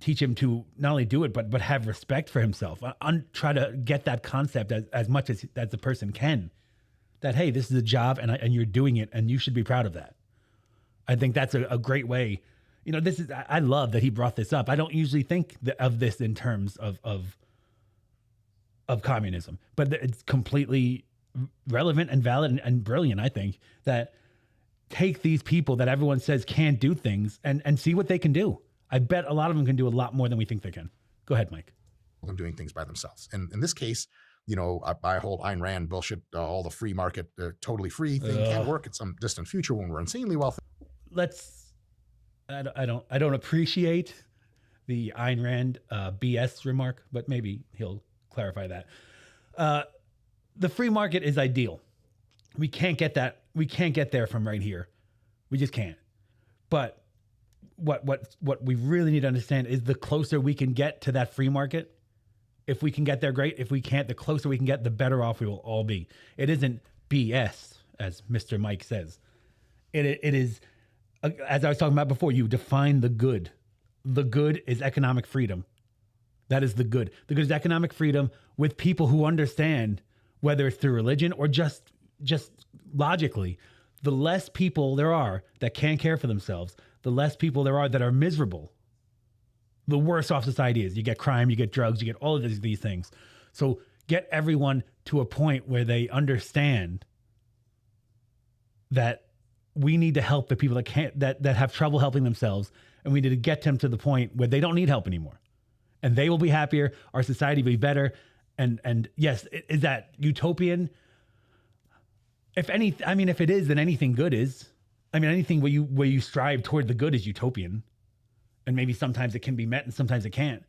Teach him to not only do it, but have respect for himself. Try to get that concept as much as the person can. That, hey, this is a job and you're doing it and you should be proud of that. I think that's a great way. I love that he brought this up. I don't usually think of this in terms of communism, but it's completely relevant and valid and brilliant. I think that take these people that everyone says can't do things and see what they can do. I bet a lot of them can do a lot more than we think they can. Go ahead, Mike. Them doing things by themselves. And in this case, my whole Ayn Rand bullshit, all the free market, totally free thing can't work at some distant future when we're insanely wealthy. I don't appreciate the Ayn Rand BS remark, but maybe he'll clarify that. The free market is ideal. We can't get that. We can't get there from right here. We just can't. But what we really need to understand is the closer we can get to that free market, if we can get there, great. If we can't, the closer we can get, the better off we will all be. It isn't BS, as Mr. Mike says. It is, as I was talking about before, you define the good. The good is economic freedom. That is the good. The good is economic freedom with people who understand, whether it's through religion or just logically. The less people there are that can't care for themselves, the less people there are that are miserable, the worse off society is. You get crime, you get drugs, you get all of these things. So get everyone to a point where they understand that we need to help the people that have trouble helping themselves, and we need to get them to the point where they don't need help anymore. And they will be happier, our society will be better. And yes, is that utopian? If it is, then anything good is. Anything where you strive toward the good is utopian. And maybe sometimes it can be met and sometimes it can't.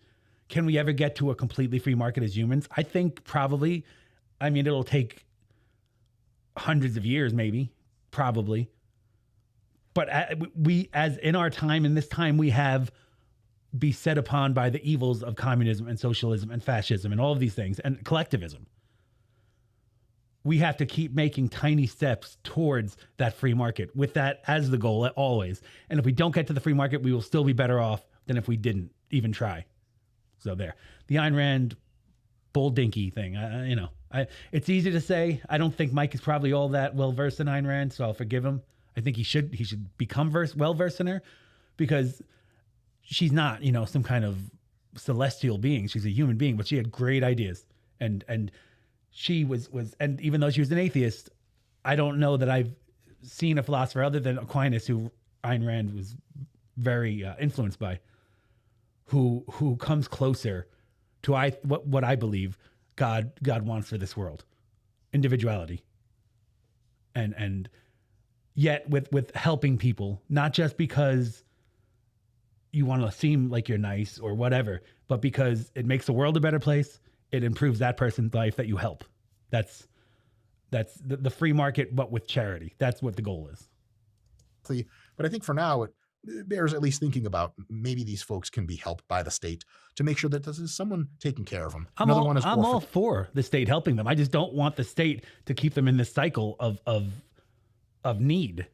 Can we ever get to a completely free market as humans? I think probably. It'll take hundreds of years, maybe, probably. But we, as in our time, in this time, we have be set upon by the evils of communism and socialism and fascism and all of these things and collectivism. We have to keep making tiny steps towards that free market with that as the goal always. And if we don't get to the free market, we will still be better off than if we didn't even try. So there, the Ayn Rand bull dinky thing. It's easy to say. I don't think Mike is probably all that well versed in Ayn Rand, so I'll forgive him. I think he should become well versed in her, because she's not, some kind of celestial being. She's a human being, but she had great ideas. And she was, and even though she was an atheist, I don't know that I've seen a philosopher other than Aquinas, who Ayn Rand was very influenced by, who comes closer to what I believe God wants for this world. Individuality. And yet with helping people, not just because you want to seem like you're nice or whatever, but because it makes the world a better place. It improves that person's life that you help. That's the free market, but with charity. That's what the goal is. But I think for now, it bears at least thinking about maybe these folks can be helped by the state to make sure that this is someone taking care of them. I'm all for the state helping them. I just don't want the state to keep them in this cycle of need,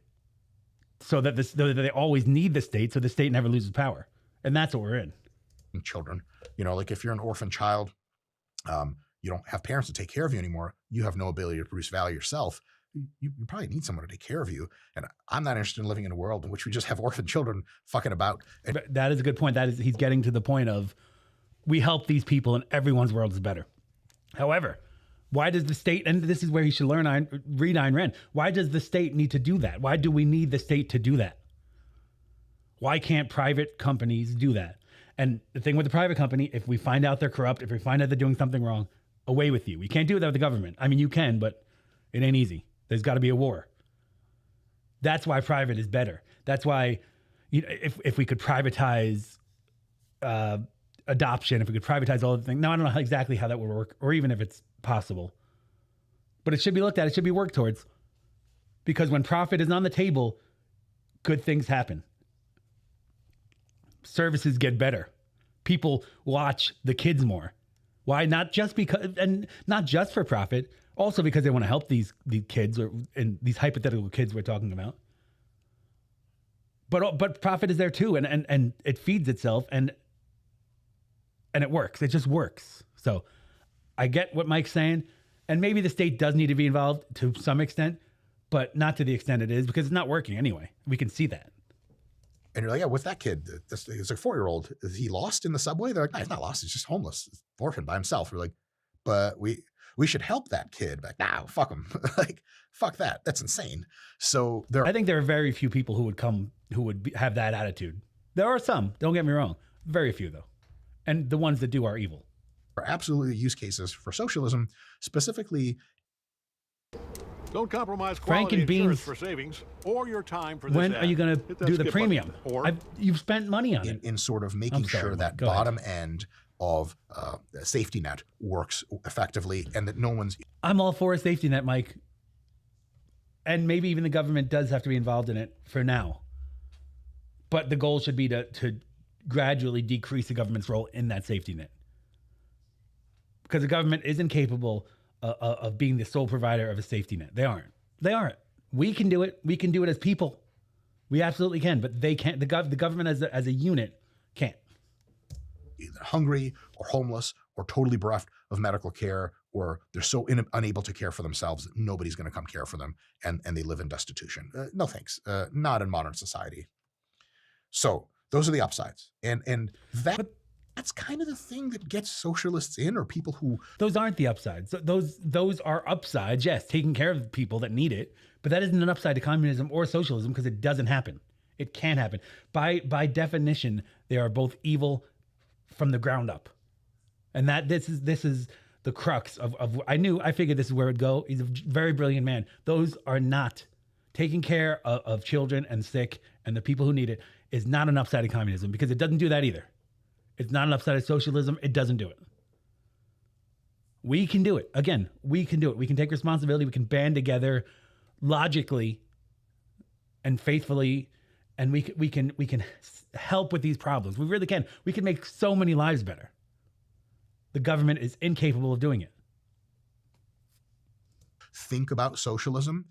so that they always need the state, so the state never loses power. And that's what we're in. Children, like if you're an orphan child, you don't have parents to take care of you anymore. You have no ability to produce value yourself. You probably need someone to take care of you. And I'm not interested in living in a world in which we just have orphan children fucking about. But that is a good point. He's getting to the point of, we help these people and everyone's world is better. However, why does the state, and this is where he should read Ayn Rand, why does the state need to do that? Why do we need the state to do that? Why can't private companies do that? And the thing with the private company, if we find out they're corrupt, if we find out they're doing something wrong, away with you. You can't do that with the government. You can, but it ain't easy. There's got to be a war. That's why private is better. That's why, if we could privatize adoption, if we could privatize all the things. Now, I don't know exactly how that would work, or even if it's possible. But it should be looked at. It should be worked towards. Because when profit is on the table, good things happen. Services get better. People watch the kids more. Why? Not just because, and not just for profit, also because they want to help these kids, and these hypothetical kids we're talking about. But profit is there too, and it feeds itself, and it works. It just works. So I get what Mike's saying, and maybe the state does need to be involved to some extent, but not to the extent it is, because it's not working anyway. We can see that. And you're like, yeah, what's that kid? It's a 4-year-old. Is he lost in the subway? They're like, no, he's not lost. He's just homeless. He's orphaned by himself. We're like, but we should help that kid. Like, nah, fuck him. Like, fuck that. That's insane. So I think there are very few people who would have that attitude. There are some, don't get me wrong. Very few though. And the ones that do are evil. Are absolutely use cases for socialism, specifically. Don't compromise Frank quality and insurance Beans, for savings or your time for this when ad. are you going Hit to that do the skip premium? button. Or You've spent money on it. In sort of making sure that Go ahead. bottom end of the safety net works effectively, and that no one's. I'm all for a safety net, Mike. And maybe even the government does have to be involved in it for now. But the goal should be to gradually decrease the government's role in that safety net. Because the government isn't capable of being the sole provider of a safety net. They aren't. We can do it. We can do it as people. We absolutely can, but they can't. The government as a unit can't. Either hungry or homeless or totally bereft of medical care, or they're so unable to care for themselves that nobody's going to come care for them, and they live in destitution. No thanks. Not in modern society. So those are the upsides, and that's kind of the thing that gets socialists in, or people who. Those aren't the upsides. Those are upsides. Yes, taking care of the people that need it, but that isn't an upside to communism or socialism, because it doesn't happen. It can't happen. By definition, they are both evil from the ground up, and that this is the crux of. I figured this is where it would go. He's a very brilliant man. Those are not taking care of children and sick and the people who need it is not an upside of communism, because it doesn't do that either. It's not an upside of socialism. It doesn't do it. We can do it. Again, we can do it. We can take responsibility. We can band together logically and faithfully, and we can help with these problems. We really can. We can make so many lives better. The government is incapable of doing it. Think about socialism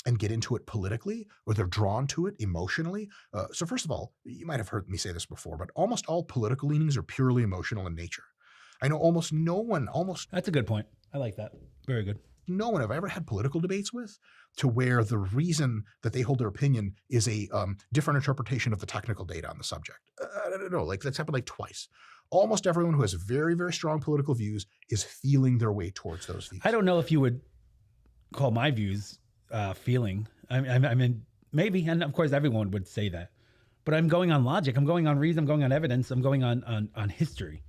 and get into it politically, or they're drawn to it emotionally. So first of all, you might have heard me say this before, but almost all political leanings are purely emotional in nature. I know almost no one. That's a good point. I like that. Very good. No one I've ever had political debates with to where the reason that they hold their opinion is a different interpretation of the technical data on the subject. I don't know, like that's happened like twice. Almost everyone who has very, very strong political views is feeling their way towards those views. I don't know if you would call my views feeling. I mean, maybe, and of course everyone would say that. But I'm going on logic. I'm going on reason. I'm going on evidence. I'm going on history.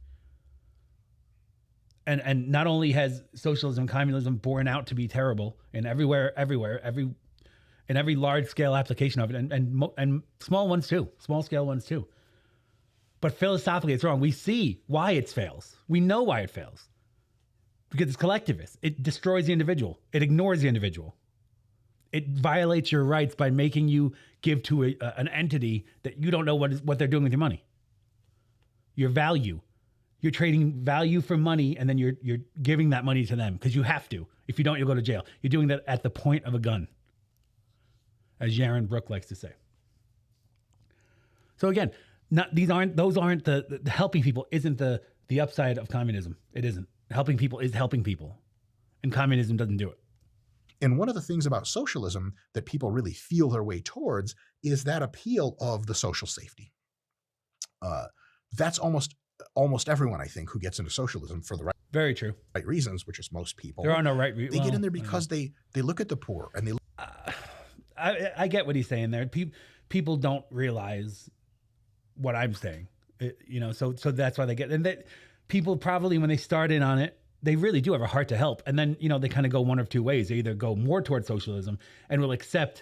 And not only has socialism, communism borne out to be terrible in every large scale application of it, and small ones too, small scale ones too. But philosophically, it's wrong. We see why it fails. We know why it fails. Because it's collectivist. It destroys the individual. It ignores the individual. It violates your rights by making you give to an entity that you don't know what they're doing with your money. Your value. You're trading value for money, and then you're giving that money to them because you have to. If you don't, you'll go to jail. You're doing that at the point of a gun, as Yaron Brook likes to say. So again, those aren't the helping people isn't the upside of communism. It isn't. Helping people is helping people, and communism doesn't do it. And one of the things about socialism that people really feel their way towards is that appeal of the social safety. That's almost everyone, I think, who gets into socialism for the right reasons, which is most people. There are no right reasons. They get in there because they look at the poor and they. I get what he's saying there. People don't realize what I'm saying, so that's why they get, and that people probably, when they start in on it, they really do have a heart to help. And then, they kind of go one of two ways. They either go more towards socialism and will accept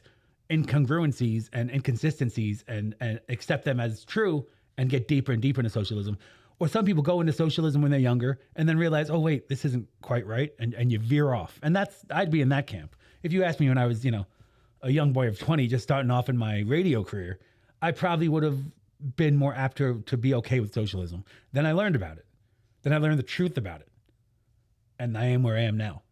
incongruencies and inconsistencies and accept them as true and get deeper and deeper into socialism. Or some people go into socialism when they're younger and then realize, oh, wait, this isn't quite right. And you veer off. And I'd be in that camp. If you asked me when I was, a young boy of 20, just starting off in my radio career, I probably would have been more apt to be okay with socialism. Then I learned about it. Then I learned the truth about it. And I am where I am now.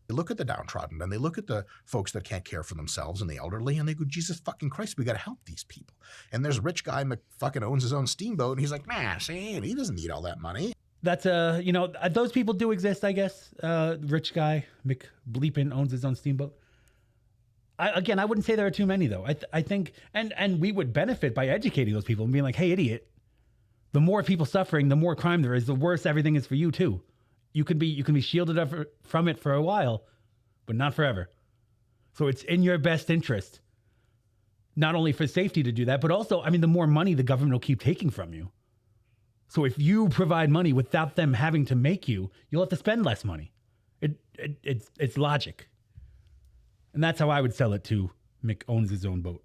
They look at the downtrodden and they look at the folks that can't care for themselves and the elderly and they go, Jesus fucking Christ, we got to help these people. And there's a rich guy fucking owns his own steamboat and he's like, nah, see, he doesn't need all that money. That's those people do exist, I guess. Rich guy, McBleepin owns his own steamboat. I wouldn't say there are too many though. I think, and we would benefit by educating those people and being like, hey, idiot, the more people suffering, the more crime there is, the worse everything is for you too. You can be shielded up from it for a while, but not forever. So it's in your best interest, not only for safety to do that, but also, the more money the government will keep taking from you. So if you provide money without them having to make you, you'll have to spend less money. It's logic. And that's how I would sell it to Mick owns his own boat.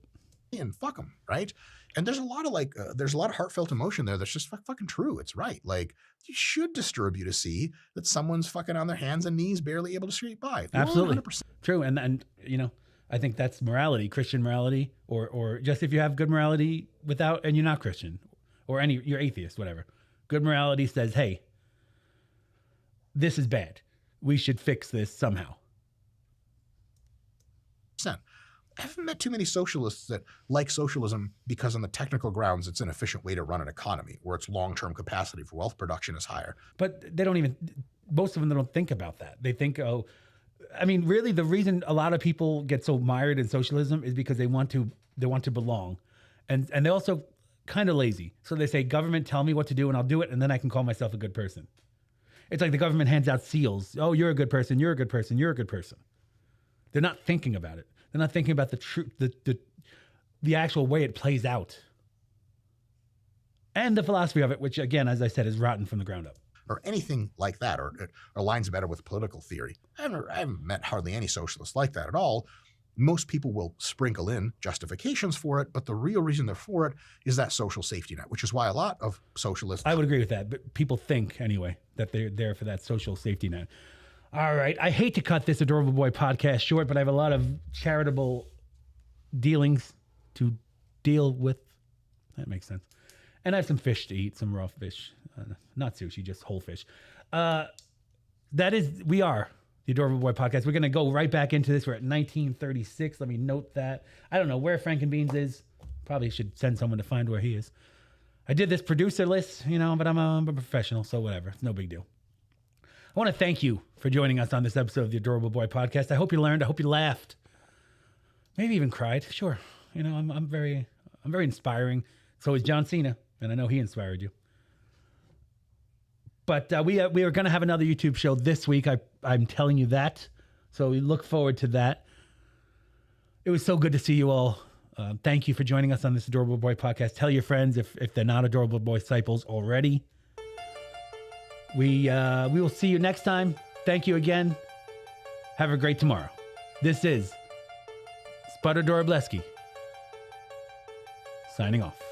And fuck them, right? And there's a lot of there's a lot of heartfelt emotion there that's just fucking true. It's right. Like, you should disturb you to see that someone's fucking on their hands and knees, barely able to scrape by. Absolutely. 100%. True. And I think that's morality, Christian morality, or just if you have good morality and you're not Christian or you're atheist, whatever. Good morality says, hey, this is bad. We should fix this somehow. I haven't met too many socialists that like socialism because on the technical grounds, it's an efficient way to run an economy where its long-term capacity for wealth production is higher. But most of them don't think about that. They think, really the reason a lot of people get so mired in socialism is because they want to belong. And they're also kind of lazy. So they say, government, tell me what to do and I'll do it. And then I can call myself a good person. It's like the government hands out seals. Oh, you're a good person. You're a good person. You're a good person. They're not thinking about it. They're not thinking about the truth, the actual way it plays out. And the philosophy of it, which again, as I said, is rotten from the ground up. Or anything like that, or aligns better with political theory. I haven't met hardly any socialists like that at all. Most people will sprinkle in justifications for it, but the real reason they're for it is that social safety net, which is why a lot of socialists... I would agree with that, but people think, anyway, that they're there for that social safety net. All right. I hate to cut this Adorable Boy podcast short, but I have a lot of charitable dealings to deal with. That makes sense. And I have some fish to eat, some raw fish. Not sushi, just whole fish. We are the Adorable Boy podcast. We're going to go right back into this. We're at 1936. Let me note that. I don't know where Frankenbeans is. Probably should send someone to find where he is. I did this producer list, but I'm a professional, so whatever. It's no big deal. I want to thank you for joining us on this episode of the Adorable Boy podcast. I hope you learned. I hope you laughed. Maybe even cried. Sure. I'm very inspiring. So is John Cena, and I know he inspired you. But we are going to have another YouTube show this week. I'm telling you that. So we look forward to that. It was so good to see you all. Thank you for joining us on this Adorable Boy podcast. Tell your friends if they're not Adorable Boy disciples already. We will see you next time. Thank you again. Have a great tomorrow. This is Spud the Obscure signing off.